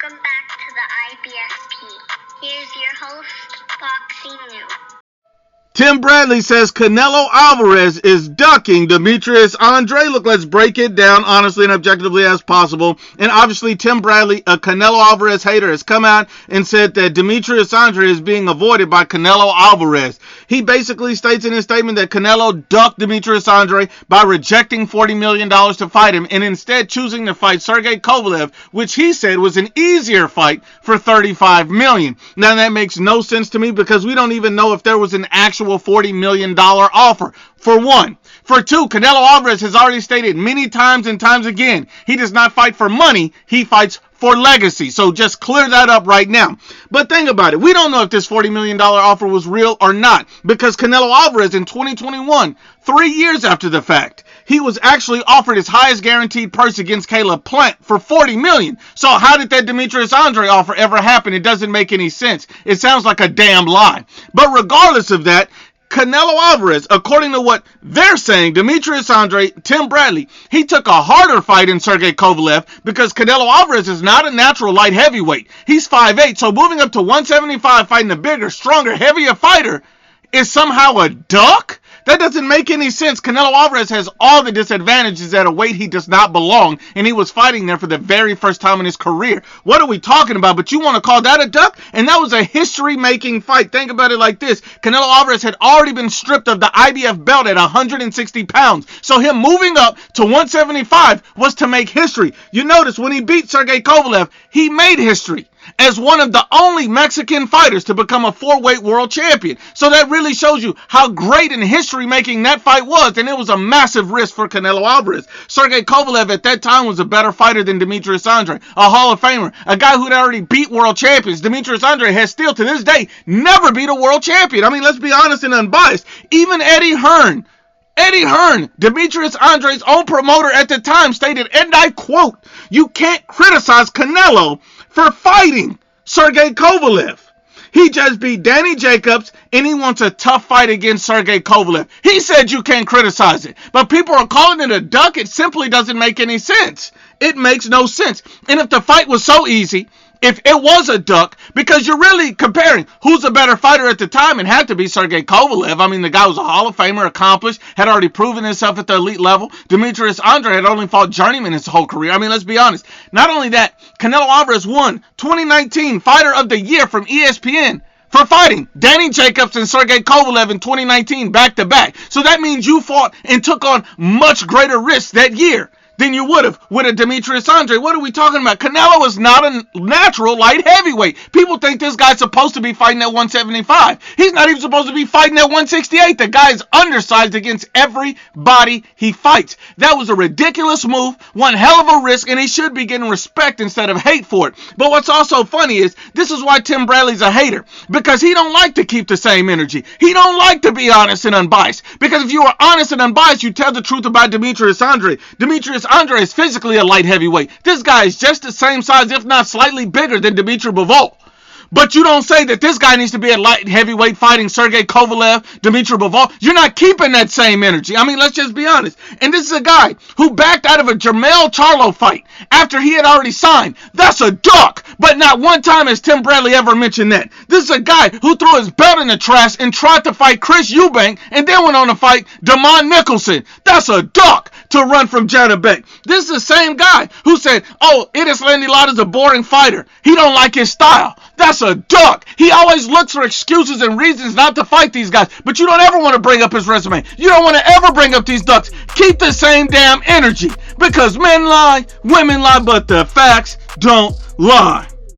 Welcome back to the IBFP. Here's your host, Boxing New. Tim Bradley says Canelo Alvarez is ducking Demetrius Andrade. Look, let's break it down honestly and objectively as possible. And obviously, Tim Bradley, a Canelo Alvarez hater, has come out and said that Demetrius Andrade is being avoided by Canelo Alvarez. He basically states in his statement that Canelo ducked Demetrius Andrade by rejecting $40 million to fight him and instead choosing to fight Sergey Kovalev, which he said was an easier fight for $35 million. Now, that makes no sense to me because we don't even know if there was an actual $40 million offer, for one. For two, Canelo Alvarez has already stated many times and times again, he does not fight for money, he fights for legacy. So just clear that up right now. But think about it. We don't know if this $40 million offer was real or not because Canelo Alvarez in 2021, 3 years after the fact, he was actually offered his highest guaranteed purse against Caleb Plant for $40 million. So how did that Demetrius Andrade offer ever happen? It doesn't make any sense. It sounds like a damn lie. But regardless of that, Canelo Alvarez, according to what they're saying, Demetrius Andrade, Tim Bradley, he took a harder fight in Sergey Kovalev because Canelo Alvarez is not a natural light heavyweight. He's 5'8", so moving up to 175 fighting a bigger, stronger, heavier fighter is somehow a duck? That doesn't make any sense. Canelo Alvarez has all the disadvantages at a weight he does not belong, and he was fighting there for the very first time in his career. What are we talking about? But you want to call that a duck? And that was a history-making fight. Think about it like this. Canelo Alvarez had already been stripped of the IBF belt at 160 pounds. So him moving up to 175 was to make history. You notice when he beat Sergey Kovalev, he made history as one of the only Mexican fighters to become a 4-weight world champion. So that really shows you how great and history-making that fight was, and it was a massive risk for Canelo Alvarez. Sergey Kovalev at that time was a better fighter than Demetrius Andrade, a Hall of Famer, a guy who'd already beat world champions. Demetrius Andrade has still, to this day, never beat a world champion. I mean, let's be honest and unbiased. Even Eddie Hearn, Demetrius Andrade's own promoter at the time, stated, and I quote, "You can't criticize Canelo for fighting Sergey Kovalev. He just beat Danny Jacobs, and he wants a tough fight against Sergey Kovalev." He said you can't criticize it. But people are calling it a duck. It simply doesn't make any sense. It makes no sense. And if the fight was so easy, if it was a duck, because you're really comparing who's a better fighter at the time, it had to be Sergey Kovalev. I mean, the guy was a Hall of Famer, accomplished, had already proven himself at the elite level. Demetrius Andrade had only fought journeyman his whole career. I mean, let's be honest. Not only that, Canelo Alvarez won 2019 Fighter of the Year from ESPN for fighting Danny Jacobs and Sergey Kovalev in 2019 back-to-back. So that means you fought and took on much greater risks that year than you would have with a Demetrius Andrade. What are we talking about? Canelo is not a natural light heavyweight. People think this guy's supposed to be fighting at 175. He's not even supposed to be fighting at 168. The guy's undersized against everybody he fights. That was a ridiculous move, one hell of a risk, and he should be getting respect instead of hate for it. But what's also funny is, this is why Tim Bradley's a hater, because he don't like to keep the same energy. He don't like to be honest and unbiased, because if you are honest and unbiased, you tell the truth about Demetrius Andrade. Demetrius Andrade is physically a light heavyweight. This guy is just the same size, if not slightly bigger than Dimitri Bivol. But you don't say that this guy needs to be a light heavyweight fighting Sergey Kovalev, Dimitri Bivol. You're not keeping that same energy. I mean, let's just be honest. And this is a guy who backed out of a Jermell Charlo fight after he had already signed. That's a duck. But not one time has Tim Bradley ever mentioned that. This is a guy who threw his belt in the trash and tried to fight Chris Eubank and then went on to fight Damon Nicholson. That's a duck to run from Janabek. This is the same guy who said, oh, Idris Landilada's a boring fighter. He don't like his style. That's a duck. He always looks for excuses and reasons not to fight these guys. But you don't ever want to bring up his resume. You don't want to ever bring up these ducks. Keep the same damn energy. Because men lie, women lie, but the facts don't lie.